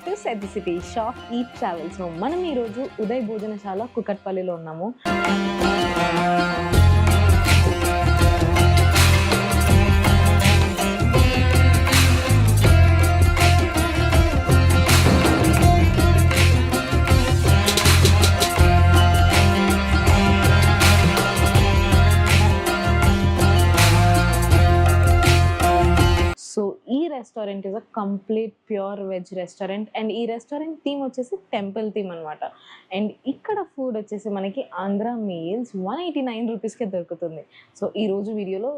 Back to set the city shop eat travels. మనం ఈరోజు ఉదయ్ భోజనశాల కుకట్పల్లిలో ఉన్నాము. సో ఈ restaurant is a complete pure veg restaurant and ఈ restaurant theme వచ్చేసి temple theme అనమాట. అండ్ ఇక్కడ ఫుడ్ వచ్చేసి మనకి ఆంధ్ర మీల్స్ 189 రూపీస్కే దొరుకుతుంది. సో ఈరోజు వీడియోలో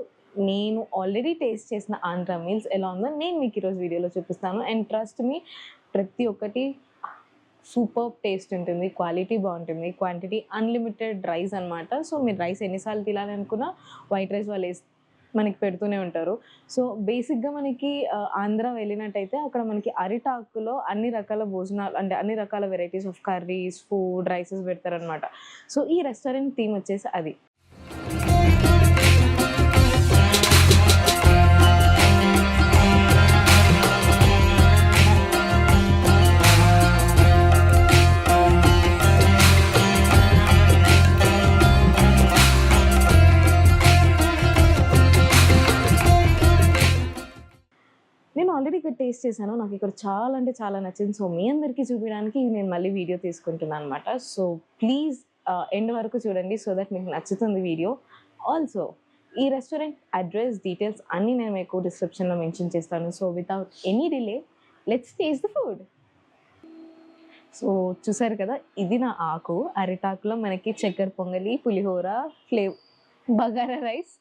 నేను ఆల్రెడీ టేస్ట్ చేసిన ఆంధ్ర మీల్స్ ఎలా ఉందో నేను మీకు ఈరోజు వీడియోలో చూపిస్తాను. అండ్ ట్రస్ట్ మీ, ప్రతి ఒక్కటి సూపర్ టేస్ట్ ఉంటుంది, క్వాలిటీ బాగుంటుంది, క్వాంటిటీ అన్లిమిటెడ్ రైస్ అనమాట. సో మీరు రైస్ ఎన్నిసార్లు తినాలనుకున్నా వైట్ రైస్ వాళ్ళు మనకి పెడుతూనే ఉంటారు. సో బేసిక్గా మనకి ఆంధ్ర వెళ్ళినట్టయితే అక్కడ మనకి అరిటాకులో అన్ని రకాల భోజనాలు అంటే అన్ని రకాల varieties of curries, food, rises పెడతారనమాట. సో ఈ రెస్టారెంట్ థీమ్ వచ్చేసి అది. నేను ఆల్రెడీ ఇక్కడ టేస్ట్ చేశాను, నాకు ఇక్కడ చాలా అంటే చాలా నచ్చింది. సో మీ అందరికీ చూపించడానికి నేను మళ్ళీ వీడియో తీసుకుంటున్నాను అనమాట. సో ప్లీజ్ ఎండ్ వరకు చూడండి, సో దట్ మీకు నచ్చుతుంది వీడియో. ఆల్సో ఈ రెస్టారెంట్ అడ్రస్, డీటెయిల్స్ అన్నీ నేను మీకు డిస్క్రిప్షన్లో మెన్షన్ చేస్తాను. So without any delay let's taste the food. So చూసారు కదా, ఇది నా ఆకు. అరిటాకులో మనకి చక్కెర పొంగలి, పులిహోర, బగారా రైస్,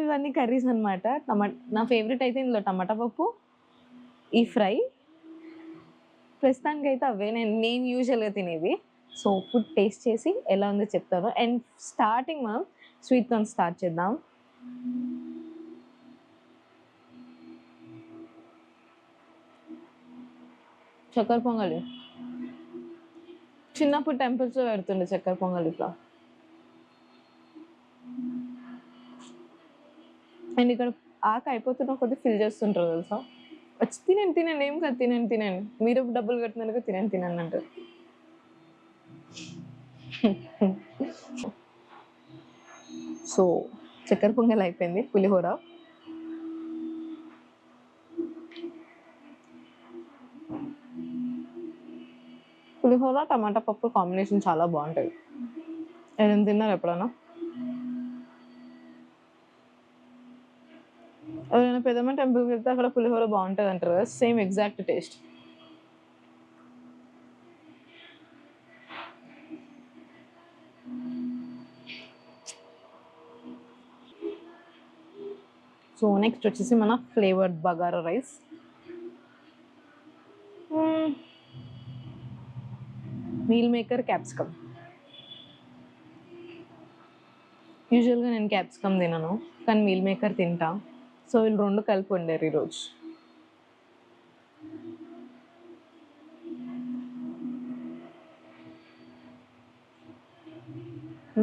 ఇవన్నీ కర్రీస్ అనమాట. నా ఫేవరెట్ అయితే ఇందులో టమాటా పప్పు, ఈ ఫ్రై. ప్రస్తుతానికి అయితే అవే నేను యూజువల్గా తినేవి. సో ఫుడ్ టేస్ట్ చేసి ఎలా ఉందో చెప్తాను. అండ్ స్టార్టింగ్ మనం స్వీట్తో స్టార్ట్ చేద్దాం. చక్కెర పొంగలి చిన్నప్పుడు టెంపుల్స్లో పెడుతుండే చక్కెర పొంగలి ఇట్లా. అండ్ ఇక్కడ ఆక అయిపోతున్న కొద్దిగా ఫిల్ చేస్తుంటారు తెలుసా. వచ్చి తినండి ఏం కాదు, తినండి మీరు డబ్బులు కట్టినందుకు తినండి అంటారు. సో చక్కెర పొంగల్ అయిపోయింది. పులిహోర టమాటా పప్పు కాంబినేషన్ చాలా బాగుంటుంది. ఏదైనా తిన్నారు ఎప్పుడన్నా? ఎవరైనా పెద్దమ్మ టెంపుల్కి వెళ్తే అక్కడ పులిహోర బాగుంటుంది అంటారు కదా, same exact taste. So next వచ్చేసి మన flavoured bagara rice. Meal maker, capsicum. యూజువల్గా నేను క్యాప్సికమ్ తినను, కానీ మీల్ మేకర్ తింటా. సో వీళ్ళు రెండు కలిపి వండారు ఈరోజు.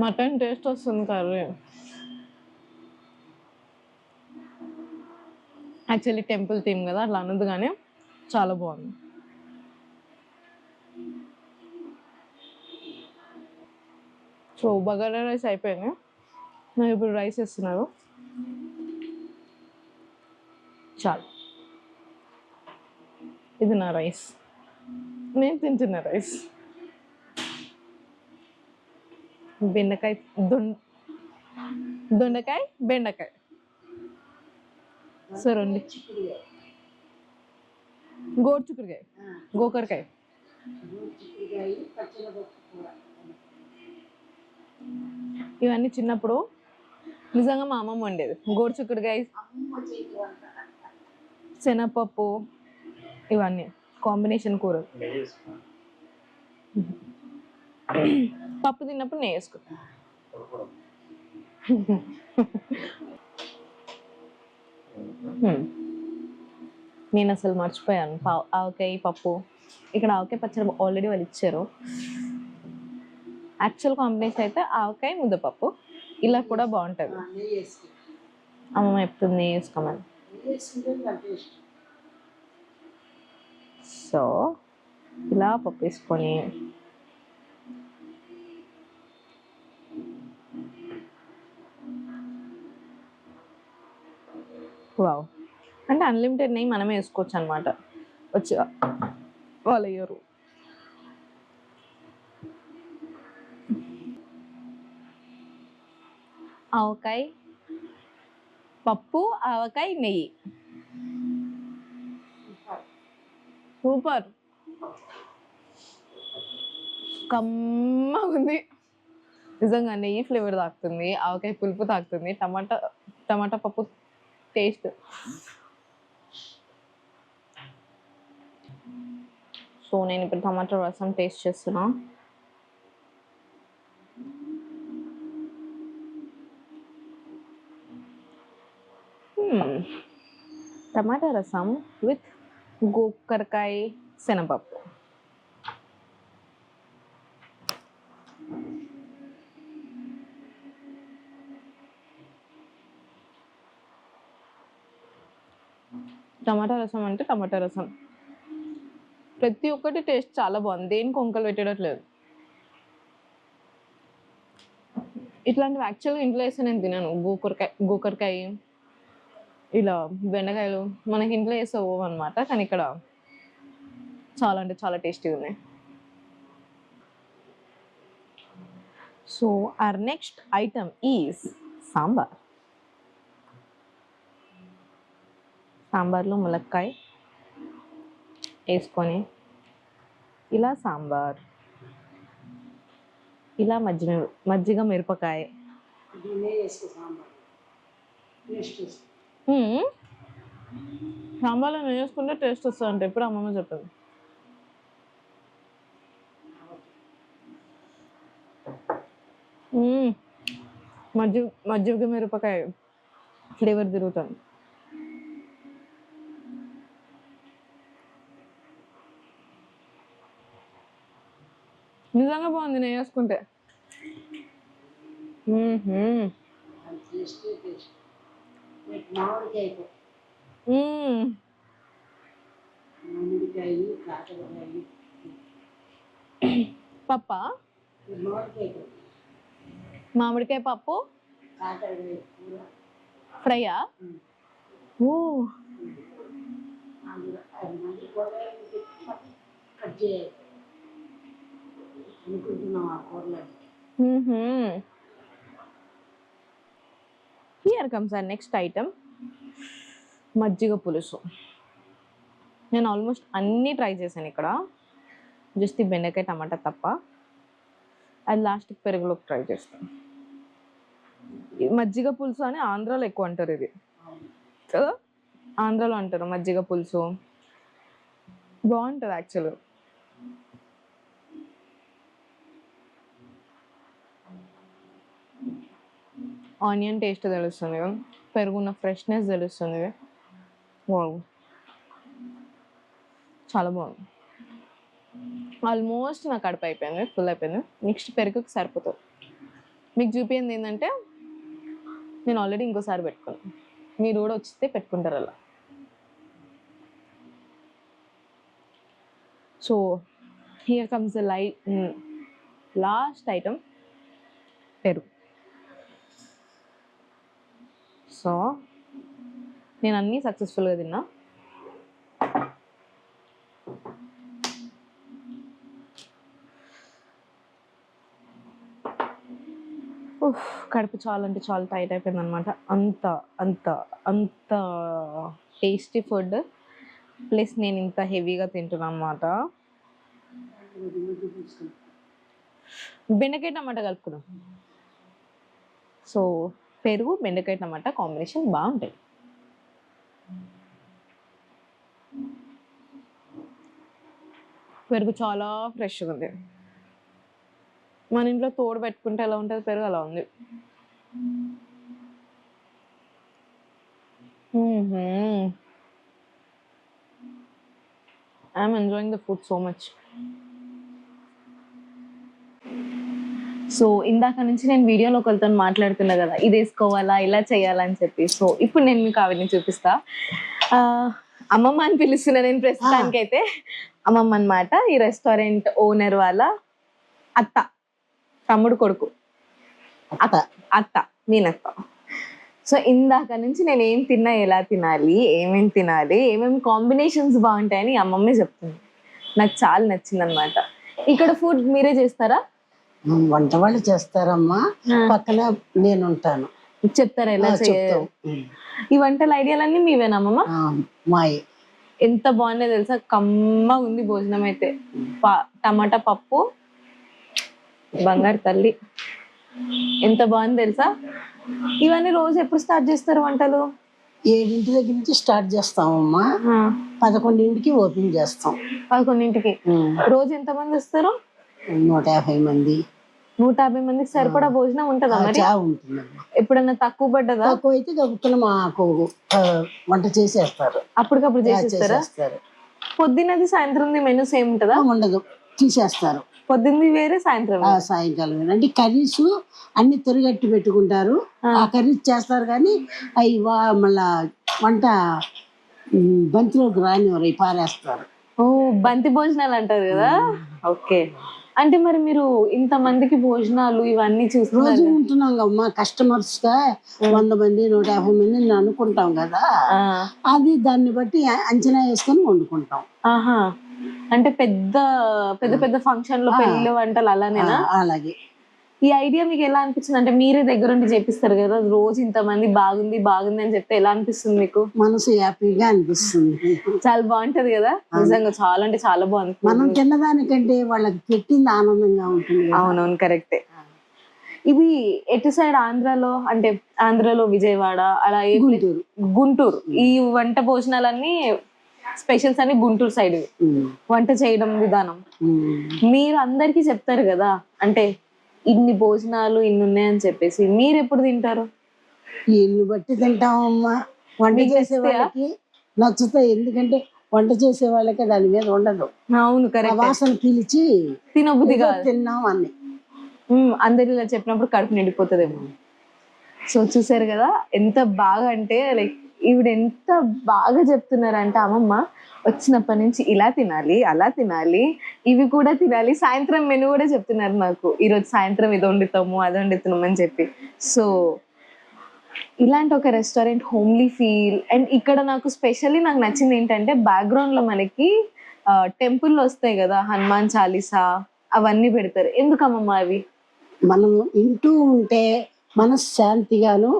మటన్ టేస్ట్ వస్తుంది కర్రీ. యాక్చువల్లీ టెంపుల్ థీమ్ కదా అట్లా అనదు, కానీ చాలా బాగుంది. సో బగారా రైస్ అయిపోయింది, నాకు ఇప్పుడు రైస్ ఇస్తున్నారు. చాలు, ఇది నా రైస్, నేను తింటున్న రైస్. బెండకాయ, దొండకాయ, బెండకాయ. సో రండి. గోరుచిక్కుడుకాయ, గోకరకాయ. ఇవన్నీ చిన్నప్పుడు నిజంగా మా అమ్మమ్మ వండేది. గోరుచిక్కుడుకాయ, శనగపప్పు, ఇవన్నీ కాంబినేషన్ కూర. పప్పు తిన్నప్పుడు నెయ్యి వేసుకో. నేను అసలు మర్చిపోయాను ఆవకాయ పప్పు. ఇక్కడ ఆవకాయ పచ్చడి ఆల్రెడీ వాళ్ళు ఇచ్చారు. యాక్చువల్ కాంబినేషన్ అయితే ఆవకాయ ముద్దపప్పు. ఇలా కూడా బాగుంటుంది. అమ్మమ్మ చెప్తుంది వేసుకోమని. సో ఇలా పప్పు వేసుకొని వావ్, అంటే అన్లిమిటెడ్ నెయ్యి మనమే వేసుకోవచ్చు అనమాట. వచ్చి వాళ్ళు వేయరు. ఆవకాయ పప్పు, ఆవకాయ నెయ్యి, సూపర్, కమ్మగా ఉంది నిజంగా. నెయ్యి ఫ్లేవర్ తాకుతుంది, ఆవకాయ పులుపు తాకుతుంది, టమాటా పప్పు టేస్ట్. సో నేను ఇప్పుడు టమాటా రసం టేస్ట్ చేస్తున్నా. టమాటా రసం విత్ గోకరకాయ శనగపప్పు. టమాటా రసం అంటే టమాటా రసం, ప్రతి ఒక్కటి టేస్ట్ చాలా బాగుంది, దేనికి కొంకలు పెట్టేటట్లేదు. ఇట్లాంటివి యాక్చువల్గా ఇంట్లో వేస్తే నేను తినాను. గోకరకాయ ఇలా బెండకాయలు మనకి ఇంట్లో వేస్తే ఓవ్ అనమాట, కానీ ఇక్కడ చాలా అంటే చాలా టేస్టీగా ఉన్నాయి. So our next item is sambar. సాంబార్లో ములక్కాయ వేసుకొని ఇలా సాంబార్, ఇలా మజ్జిగ మిరపకాయ. సాంబార్లో నేను వేసుకుంటే టేస్ట్ వస్తుందంటే ఎప్పుడు అమ్మమ్మ చెప్పింది. మజ్జిగ మిరపకాయ ఫ్లేవర్ తిరుగుతుంది. నిజంగా బాగుంది నేను వేసుకుంటే. పప్ప మామిడికాయ పప్పు ఫ్రైయా? Oh here comes our next item, మజ్జిగ పులుసు. నేను ఆల్మోస్ట్ అన్నీ ట్రై చేశాను ఇక్కడ, జస్ట్ ఈ బెండకాయ టమాటా తప్ప. అది లాస్ట్కి పెరుగులోకి ట్రై చేస్తాను. మజ్జిగ పులుసు అని ఆంధ్రాలో ఎక్కువ అంటారు ఇది కదా, ఆంధ్రాలో అంటారు మజ్జిగ పులుసు. బాగుంటుంది యాక్చువల్గా. ఆనియన్ టేస్ట్ తెలుస్తుంది, పెరుగున్న ఫ్రెష్నెస్ తెలుస్తుంది. వావ్, చాలా బాగుంది. ఆల్మోస్ట్ నాకు కడుపు అయిపోయింది, ఫుల్ అయిపోయింది. నెక్స్ట్ పెరుగుకి సరిపోతుంది. మీకు చూపించింది ఏంటంటే నేను ఆల్రెడీ ఇంకోసారి పెట్టుకున్నాను, మీరు కూడా వచ్చితే పెట్టుకుంటారు అలా. So here comes the last item, పెరుగు. సో నేను అన్నీ సక్సెస్ఫుల్గా తిన్నా. కడుపు చాలా అంటే చాలా టైట్ అయిపోయింది అనమాట. అంత అంత అంత టేస్టీ ఫుడ్, ప్లస్ నేను ఇంత హెవీగా తింటున్నాను అనమాట. బెండకాయ టమాటా కలుపుకున్నాం. సో పెరుగు బెండకాయ టమాటా కాంబినేషన్ బాగుంటుంది. పెరుగు చాలా ఫ్రెష్గా ఉంది. మన ఇంట్లో తోడు పెట్టుకుంటే ఎలా ఉంటుంది పెరుగు, అలా ఉంది. I'm enjoying the food so much. So ఇందాక నుంచి నేను వీడియోలో ఒకరితో మాట్లాడుతున్నా కదా, ఇది వేసుకోవాలా ఇలా చేయాలా అని చెప్పి. సో ఇప్పుడు నేను మీకు అవన్నీ చూపిస్తా. అమ్మమ్మ అని పిలుస్తున్నా నేను ప్రస్తుతానికి అయితే. అమ్మమ్మ అన్నమాట. ఈ రెస్టారెంట్ ఓనర్ వాళ్ళ అత్త, తమ్ముడు కొడుకు, అత్త మీనత్త. సో ఇందాక నుంచి నేను ఏం తిన్నా, ఎలా తినాలి, ఏమేమి తినాలి, ఏమేమి కాంబినేషన్స్ బాగుంటాయని అమ్మమ్మే చెప్తుంది. నాకు చాలా నచ్చింది అనమాట. ఇక్కడ ఫుడ్ మీరే చేస్తారా? వంట వాళ్ళు చేస్తారమ్మా, పక్కన నేను ఉంటాను. చెప్తారా ఎలా చేయాలి? ఈ వంటల ఐడియాలన్నీ మీవేనమ్మా? మాయే. ఎంత బాగున్నాయి తెలుసా, కమ్మగా ఉంది భోజనం అయితే. టమాటా పప్పు, బంగారు తల్లి, ఎంత బాగుంది తెలుసా. ఇవన్నీ రోజు ఎప్పుడు స్టార్ట్ చేస్తారు వంటలు? 7 దగ్గర నుంచి స్టార్ట్ చేస్తామమ్మా, 11 ఓపెన్ చేస్తాం. 11 రోజు ఎంత మంది వస్తారు? 150 మంది. 150 మందికి సరిపడా భోజనం ఉంటుందా మరి? ఉంటుందమ్మా. ఎప్పుడన్నా తక్కువ పడ్డదా? తక్కువ అయితే గబుక్కున మాకు వంట చేసేస్తారు, అప్పటికప్పుడు చేసేస్తారా? పొద్దున్నది సాయంత్రం మెనూ సేమ్ ఉంటుందా? ఉండదు, తీసేస్తారు. పొద్దున్నది వేరే, సాయంత్రం సాయంకాలం వేరే. అంటే కర్రీస్ అన్ని తొరిగట్టి పెట్టుకుంటారు, ఆ కర్రీస్ చేస్తారు. కానీ అవి మళ్ళా వంట బంతిలోకి రానివారు, అవి పారేస్తారు. ఓ, బంతి భోజనాలు అంటారు కదా. ఓకే. అంటే మరి మీరు ఇంత మందికి భోజనాలు ఇవన్నీ చూసి రోజు ఉంటున్నాం కమ్మా, కస్టమర్స్ గా 100 మంది 150 మంది అనుకుంటాం కదా, అది దాన్ని బట్టి అంచనా వేసుకొని వండుకుంటాం. ఆహా, అంటే పెద్ద పెద్ద పెద్ద ఫంక్షన్ లో పెళ్లి వంటలు అలానేనా? అలాగే. ఈ ఐడియా మీకు ఎలా అనిపించింది? అంటే మీరే దగ్గరుండి చేపిస్తారు కదా, రోజు ఇంతమంది బాగుంది బాగుంది అని చెప్తే ఎలా అనిపిస్తుంది మీకు? మనసు హ్యాపీగా అనిపిస్తుంది. చాలా బాగుంటది కదా నిజంగా, చాలా అంటే చాలా బాగుంది. మనం తిన్నదానికంటే వాళ్ళకి పెట్టింది ఆనందంగా ఉంటుంది. అవునవును, కరెక్టే. ఇది ఎటు సైడ్ ఆంధ్రాలో? అంటే ఆంధ్రాలో విజయవాడ అలా, గుంటూరు. ఈ వంట భోజనాలన్నీ స్పెషల్స్ అని గుంటూరు సైడ్ వంట చేయడం విధానం. మీరు అందరికి చెప్తారు కదా, అంటే ఇన్ని భోజనాలు ఇన్ని ఉన్నాయని చెప్పేసి, మీరు ఎప్పుడు తింటారు? ఇల్లు బట్టి తింటామమ్మా. వంట చేసే వాళ్ళకి నచ్చుతాయి, ఎందుకంటే వంట చేసే వాళ్ళకి దాని మీద ఉండదు. అవును, కరెక్ట్. వాసన పిలిచి తినబుద్ధిగా తిన్నాం అని అందరు ఇలా చెప్పినప్పుడు కడుపు నిండిపోతుందేమో. సో చూసారు కదా ఎంత బాగా, అంటే లైక్ ఈవిడ ఎంత బాగా చెప్తున్నారంటే అమ్మమ్మ, వచ్చినప్పటి నుంచి ఇలా తినాలి, అలా తినాలి, ఇవి కూడా తినాలి, సాయంత్రం మెనూ కూడా చెప్తున్నారు నాకు. ఈరోజు సాయంత్రం ఇది వండుతాము, అది వండుతున్నాం అని చెప్పి. సో ఇలాంటి ఒక రెస్టారెంట్, హోమ్లీ ఫీల్. అండ్ ఇక్కడ నాకు స్పెషల్లీ నాకు నచ్చింది ఏంటంటే, బ్యాక్గ్రౌండ్ లో మనకి టెంపుల్ వస్తాయి కదా, హనుమాన్ చాలీసా అవన్నీ పెడతారు. ఎందుకమ్మమ్మ అవి? మనం ఇంటూ ఉంటే మనసు శాంతిగాను,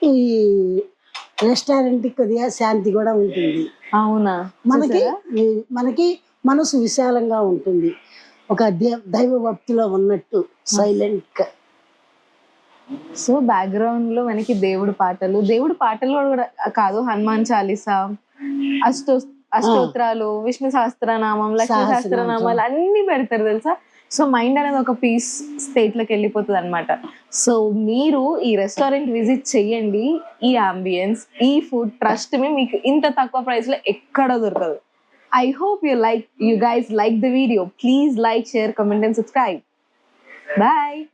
ఈ రెస్టారెంట్ కొద్దిగా శాంతి కూడా ఉంటుంది. అవునా? మనకి మనసు విశాలంగా ఉంటుంది, ఒక దైవ భక్తిలో ఉన్నట్టు సైలెంట్ గా. సో బ్యాక్గ్రౌండ్ లో మనకి దేవుడి పాటలు కూడా కాదు, హనుమాన్ చాలీసా, అష్టోత్తరాలు, విష్ణు సహస్రనామం, లక్ష్మీ సహస్రనామాలు అన్ని పెడతారు తెలుసా. సో మైండ్ అనేది ఒక పీస్ స్టేట్ లోకి వెళ్ళిపోతుంది అనమాట. సో మీరు ఈ రెస్టారెంట్ విజిట్ చెయ్యండి. ఈ అంబియన్స్, ఈ ఫుడ్, ట్రస్ట్ మీ, మీకు ఇంత తక్కువ ప్రైస్ లో ఎక్కడ దొరకదు. I hope you guys like the video. Please like, share, comment and subscribe. Bye.